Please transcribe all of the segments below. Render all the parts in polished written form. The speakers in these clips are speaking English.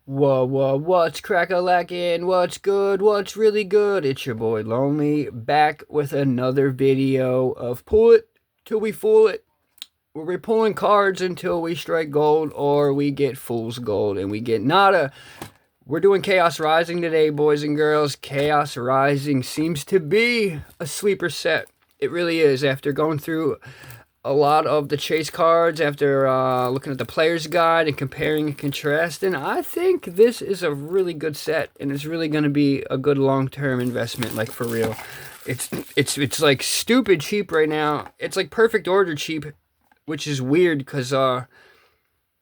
What's crack-a-lackin'? What's good? What's really good? It's your boy Lonely back with another video of Pull It Till We Fool It. Where we're pulling cards until we strike gold or we get fool's gold and we get nada. We're doing Chaos Rising today, boys and girls. Chaos Rising seems to be a sleeper set. It really is. After going through a lot of the chase cards, after looking at the player's guide and comparing and contrasting, I think this is a really good set, and it's really going to be a good long-term investment, like for real. It's like stupid cheap right now. It's like perfect order cheap, which is weird because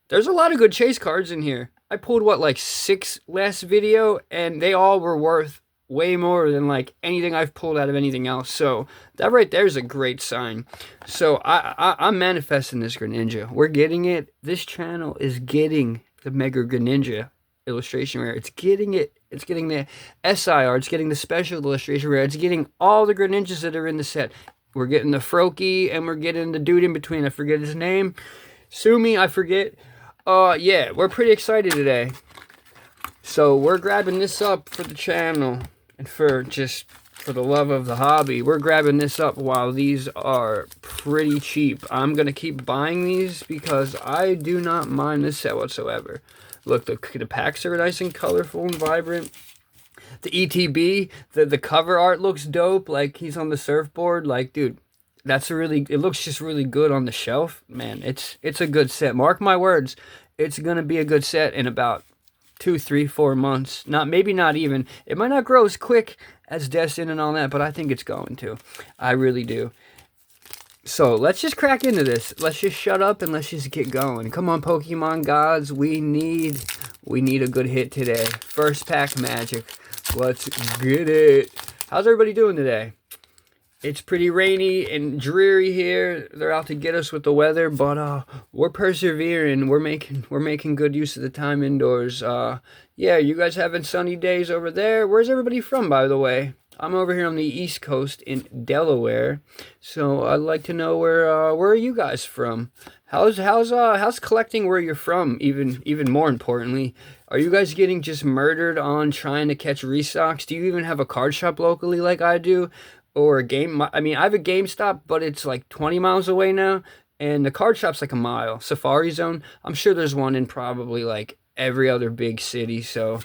there's a lot of good chase cards in here. I pulled what, like 6 last video, and they all were worth way more than like anything I've pulled out of anything else. So that right there is a great sign. So I'm manifesting this Greninja. We're getting it. This channel is getting the Mega Greninja illustration rare. It's getting it. It's getting the SIR. It's getting the special illustration rare. It's getting all the Greninjas that are in the set. We're getting the Froakie, and we're getting the dude in between. I forget his name. Sue me, I forget. Yeah, we're pretty excited today. So we're grabbing this up for the channel and for the love of the hobby. We're grabbing this up while these are pretty cheap. I'm going to keep buying these because I do not mind this set whatsoever. Look, the packs are nice and colorful and vibrant. The ETB, the cover art looks dope. Like he's on the surfboard. Like, dude, it looks just really good on the shelf. Man, it's a good set. Mark my words. It's going to be a good set in about 2, 3, 4 months. Maybe not even. It might not grow as quick as Destin and all that, but I think it's going to. I really do. So let's just crack into this. Let's just shut up and let's just get going. Come on, Pokemon gods. We need a good hit today. First pack magic. Let's get it. How's everybody doing today? It's pretty rainy and dreary here. They're out to get us with the weather, but we're persevering. We're making good use of the time indoors. Yeah, you guys having sunny days over there? Where's everybody from, by the way? I'm over here on the East Coast in Delaware, so I'd like to know where are you guys from? How's collecting where you're from? Even more importantly, are you guys getting just murdered on trying to catch restocks? Do you even have a card shop locally like I do? Or a game. I mean, I have a GameStop, but it's like 20 miles away now, and the card shop's like a mile. Safari Zone, I'm sure there's one in probably like every other big city. So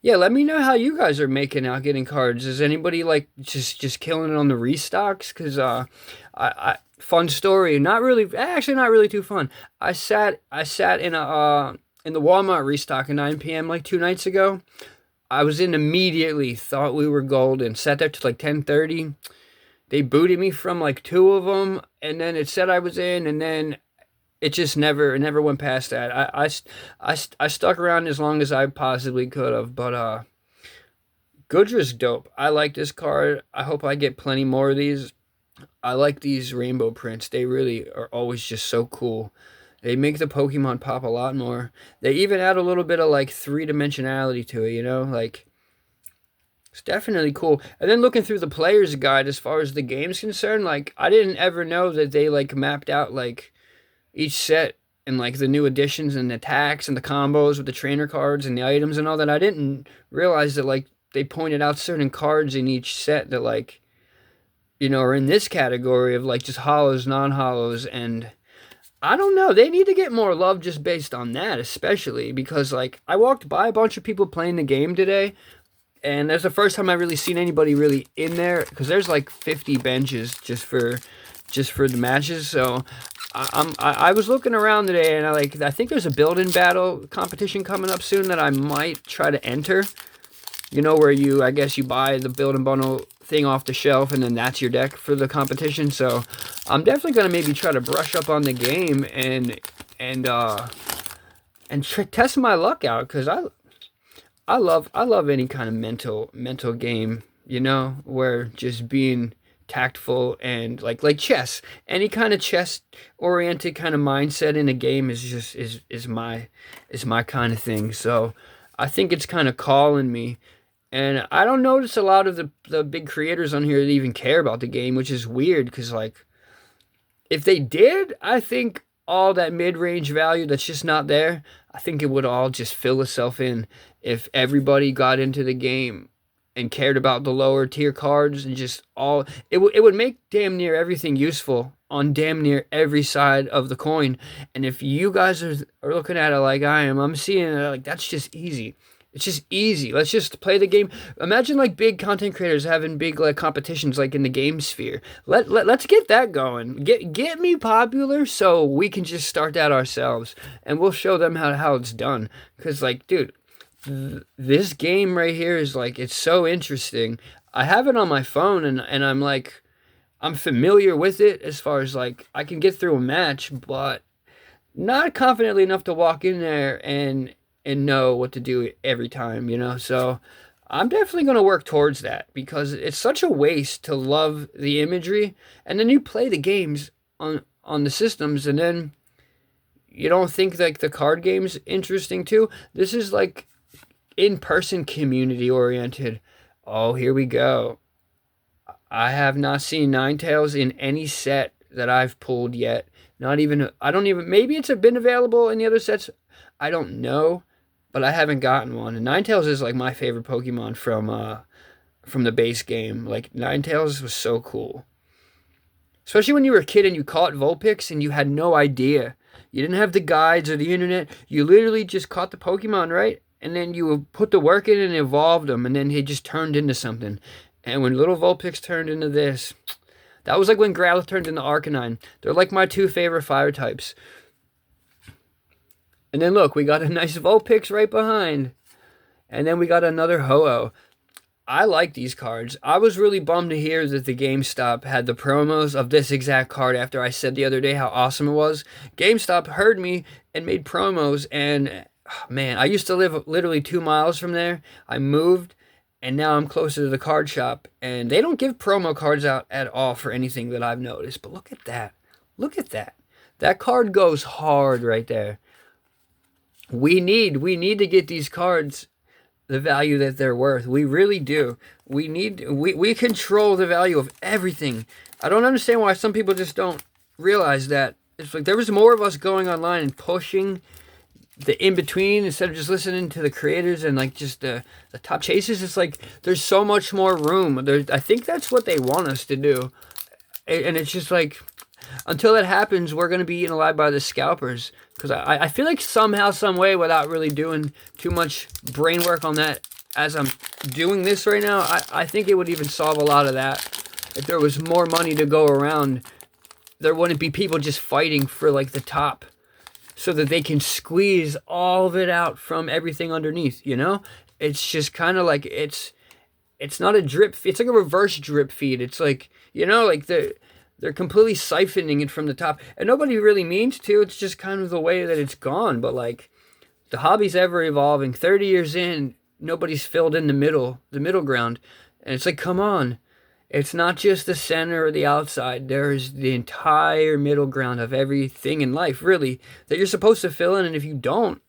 yeah, let me know how you guys are making out getting cards. Is anybody like just killing it on the restocks? Because I fun story, not really, actually not really too fun. I sat in the Walmart restock at 9 p.m. like 2 nights ago. I was in immediately, thought we were golden, sat there till like 10:30. They booted me from like 2 of them, and then it said I was in, and then it just it never went past that. I stuck around as long as I possibly could have, but Goodra's dope. I like this card. I hope I get plenty more of these. I like these rainbow prints. They really are always just so cool. They make the Pokemon pop a lot more. They even add a little bit of like 3-dimensionality to it, you know? Like, it's definitely cool. And then looking through the player's guide as far as the game's concerned, like, I didn't ever know that they like mapped out like each set and like the new additions and attacks and the combos with the trainer cards and the items and all that. I didn't realize that like they pointed out certain cards in each set that like, you know, are in this category of like just hollows, non-hollows, and I don't know. They need to get more love just based on that, especially because, like, I walked by a bunch of people playing the game today, and that's the first time I really seen anybody really in there because there's like 50 benches just for the matches. So I was looking around today, and I think there's a build-in battle competition coming up soon that I might try to enter. You know, where I guess you buy the build and bundle thing off the shelf, and then that's your deck for the competition. So I'm definitely gonna maybe try to brush up on the game and test my luck out because I love any kind of mental game. You know, where just being tactful and like chess, any kind of chess oriented kind of mindset in a game is just is my kind of thing. So I think it's kind of calling me. And I don't notice a lot of the big creators on here that even care about the game, which is weird because, like, if they did, I think all that mid-range value that's just not there, I think it would all just fill itself in if everybody got into the game and cared about the lower tier cards and just all it would make damn near everything useful on damn near every side of the coin. And if you guys are looking at it like I am, I'm seeing it like that's just easy. It's just easy. Let's just play the game. Imagine like big content creators having big like competitions like in the game sphere. Let's get that going. Get me popular so we can just start that ourselves and we'll show them how it's done. Cause like, dude, this game right here is like it's so interesting. I have it on my phone and I'm like I'm familiar with it as far as like I can get through a match, but not confidently enough to walk in there and know what to do every time, you know? So I'm definitely going to work towards that because it's such a waste to love the imagery and then you play the games on the systems and then you don't think like the card game's interesting too. This is like in-person community oriented. Oh, here we go. I have not seen Ninetales in any set that I've pulled yet. Not even, I don't even, maybe it's been available in the other sets. I don't know, but I haven't gotten one. And Ninetales is like my favorite Pokemon from the base game. Like Ninetales was so cool. Especially when you were a kid and you caught Vulpix and you had no idea. You didn't have the guides or the internet. You literally just caught the Pokemon, right? And then you put the work in and evolved them, and then he just turned into something. And when little Vulpix turned into this, that was like when Growlithe turned into Arcanine. They're like my two favorite fire types. And then look, we got a nice Vulpix right behind. And then we got another Ho-Oh. I like these cards. I was really bummed to hear that the GameStop had the promos of this exact card after I said the other day how awesome it was. GameStop heard me and made promos, and man, I used to live literally 2 miles from there. I moved, and now I'm closer to the card shop, and they don't give promo cards out at all for anything that I've noticed. But look at that. Look at that. That card goes hard right there. We need to get these cards the value that they're worth. We really do. We control the value of everything. I don't understand why some people just don't realize that. It's like there was more of us going online and pushing the in-between instead of just listening to the creators and like just the top chasers. It's like there's so much more room. I think that's what they want us to do. And it's just like until that happens, we're going to be eaten alive by the scalpers. Because I feel like somehow, some way, without really doing too much brain work on that as I'm doing this right now, I think it would even solve a lot of that. If there was more money to go around, there wouldn't be people just fighting for like the top so that they can squeeze all of it out from everything underneath, you know? It's just kind of like, it's not a drip, it's like a reverse drip feed. It's like, you know, like they're completely siphoning it from the top. And nobody really means to. It's just kind of the way that it's gone. But, like, the hobby's ever evolving. 30 years in, nobody's filled in the middle ground. And it's like, come on. It's not just the center or the outside. There's the entire middle ground of everything in life, really, that you're supposed to fill in. And if you don't,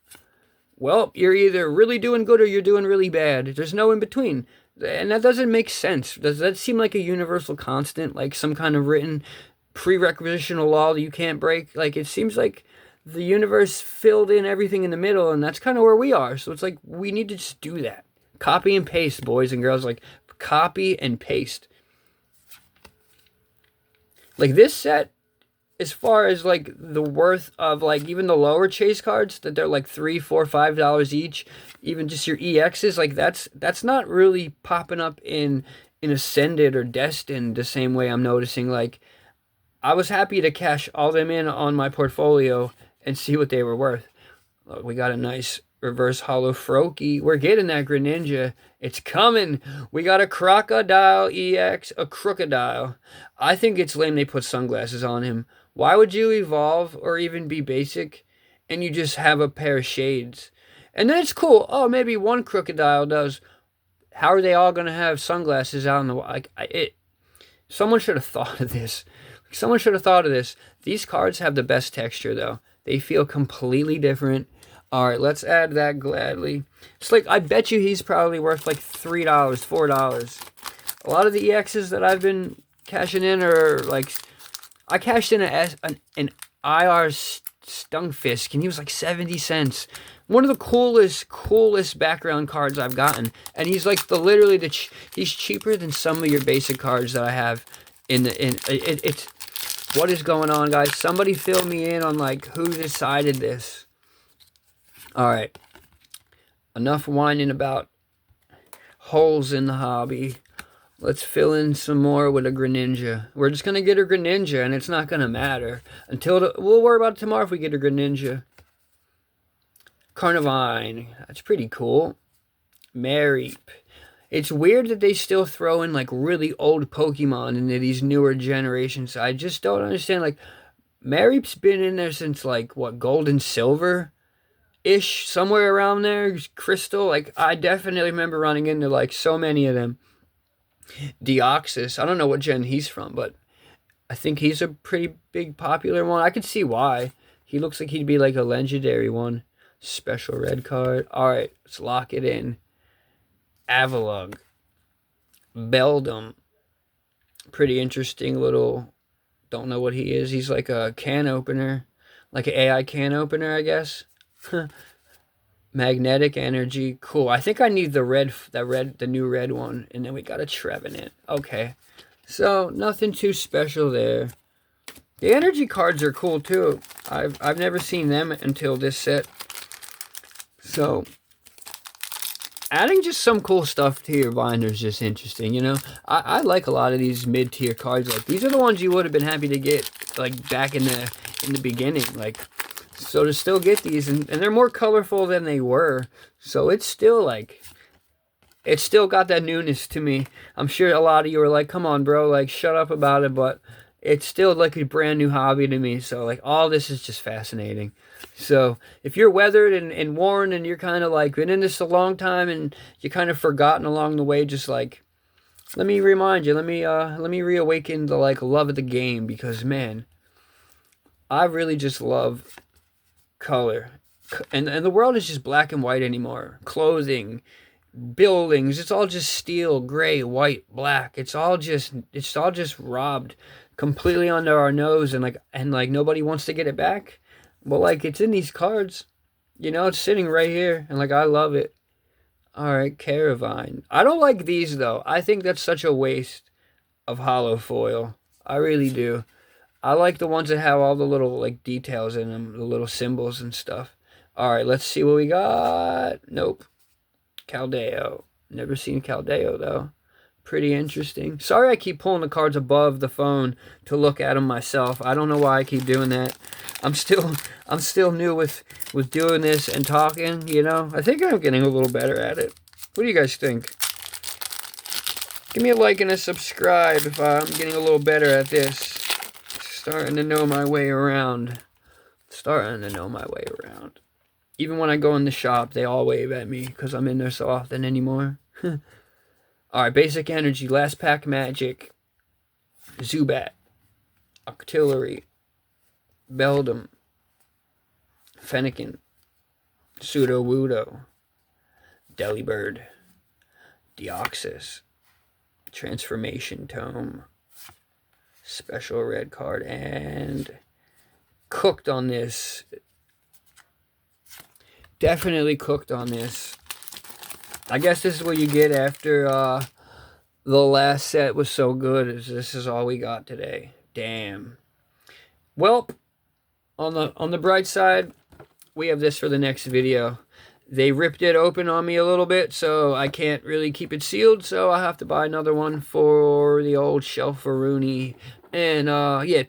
well, you're either really doing good or you're doing really bad. There's no in between. And that doesn't make sense. Does that seem like a universal constant, like some kind of written prerequisitional law that you can't break? Like, it seems like the universe filled in everything in the middle, and that's kind of where we are. So it's like, we need to just do that. Copy and paste, boys and girls. Like, copy and paste. Like, this set, as far as, like, the worth of, like, even the lower chase cards, that they're, like, $3, $4, $5 each, even just your EXs, like, that's not really popping up in Ascended or Destined the same way I'm noticing. Like, I was happy to cash all them in on my portfolio and see what they were worth. Look, we got a nice reverse holo Froakie. We're getting that Greninja. It's coming. We got a Crocodile EX, a Crocodile. I think it's lame they put sunglasses on him. Why would you evolve or even be basic and you just have a pair of shades? And then it's cool. Oh, maybe one Crocodile does. How are they all going to have sunglasses out in the wild? Someone should have thought of this. Someone should have thought of this. These cards have the best texture, though. They feel completely different. All right, let's add that gladly. It's like, I bet you he's probably worth like $3, $4. A lot of the EXs that I've been cashing in are like, I cashed in an IR Stunfisk, and he was like 70 cents. One of the coolest background cards I've gotten. And he's like he's cheaper than some of your basic cards that I have it's what is going on, guys? Somebody fill me in on like who decided this. All right. Enough whining about holes in the hobby. Let's fill in some more with a Greninja. We're just going to get a Greninja, and it's not going to matter. We'll worry about it tomorrow if we get a Greninja. Carnivine. That's pretty cool. Mareep. It's weird that they still throw in, like, really old Pokemon into these newer generations. I just don't understand. Like, Mareep's been in there since, like, what, Gold and Silver-ish? Somewhere around there. Crystal. Like, I definitely remember running into, like, so many of them. Deoxys. I don't know what gen he's from, but I think he's a pretty big popular one. I could see why. He looks like he'd be like a legendary one. Special red card. Alright, let's lock it in. Avalugg. Beldum. Pretty interesting little... Don't know what he is. He's like a can opener. Like an AI can opener, I guess. Magnetic Energy. Cool. I think I need the new red one. And then we got a Trevenant. Okay. So, nothing too special there. The energy cards are cool, too. I've never seen them until this set. So, adding just some cool stuff to your binder is just interesting, you know? I like a lot of these mid-tier cards. Like, these are the ones you would have been happy to get, like, back in the beginning. Like... So to still get these, and they're more colorful than they were, so it's still like, it's still got that newness to me. I'm sure a lot of you are like, come on, bro, like, shut up about it, but it's still like a brand new hobby to me, so like, all this is just fascinating. So, if you're weathered and worn, and you're kind of like, been in this a long time, and you're kind of forgotten along the way, just like, let me remind you, let me reawaken the, like, love of the game, because, man, I really just love... color, and the world is just black and white anymore. Clothing, buildings, it's all just steel, gray, white, black. It's all just robbed completely under our nose, and like nobody wants to get it back. Well, like, it's in these cards, you know, it's sitting right here, and like, I love it. All right, Caravine. I don't like these though. I think that's such a waste of holo foil. I really do. I like the ones that have all the little, like, details in them, the little symbols and stuff. Alright, let's see what we got. Nope. Caldeo. Never seen Caldeo, though. Pretty interesting. Sorry I keep pulling the cards above the phone to look at them myself. I don't know why I keep doing that. I'm still new with doing this and talking, you know. I think I'm getting a little better at it. What do you guys think? Give me a like and a subscribe if I'm getting a little better at this. Starting to know my way around. Even when I go in the shop, they all wave at me because I'm in there so often anymore. Alright, Basic Energy, Last Pack Magic, Zubat, Octillery, Beldum, Fennekin, Sudowoodo, Delibird, Deoxys, Transformation Tome, Special red card, and cooked on this. Definitely cooked on this. I guess this is what you get after the last set was so good. This is all we got today. Damn. Well, on the bright side, we have this for the next video. They ripped it open on me a little bit, so I can't really keep it sealed, so I'll have to buy another one for the old Shelf-a-Rooney. And, yeah,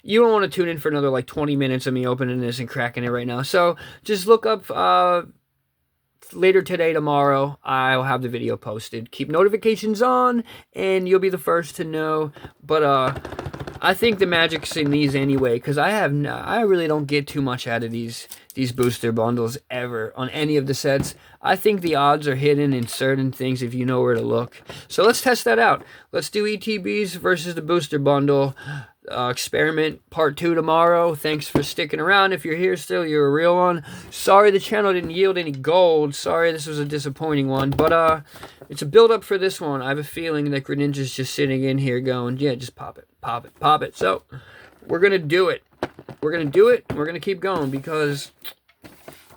you don't want to tune in for another, like, 20 minutes of me opening this and cracking it right now. So, just look up, later today, tomorrow, I'll have the video posted. Keep notifications on, and you'll be the first to know. But, I think the magic's in these anyway, because I really don't get too much out of these booster bundles ever on any of the sets. I think the odds are hidden in certain things if you know where to look. So let's test that out. Let's do ETBs versus the booster bundle experiment part 2 tomorrow. Thanks for sticking around. If you're here still, you're a real one. Sorry the channel didn't yield any gold. Sorry this was a disappointing one. But it's a build up for this one. I have a feeling that Greninja's just sitting in here going, yeah, just pop it, pop it, pop it. So we're going to do it. we're going to do it. We're going to keep going because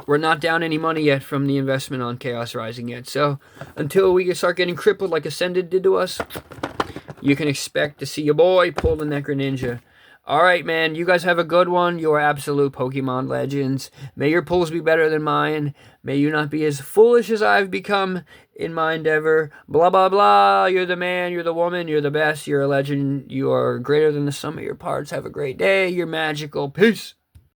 we're not down any money yet from the investment on Chaos Rising yet. So until we start getting crippled like Ascended did to us, you can expect to see your boy pull the Necroninja. Alright, man, you guys have a good one. You're absolute Pokemon legends. May your pulls be better than mine. May you not be as foolish as I've become in my endeavor. Blah, blah, blah. You're the man, you're the woman, you're the best, you're a legend. You are greater than the sum of your parts. Have a great day. You're magical. Peace.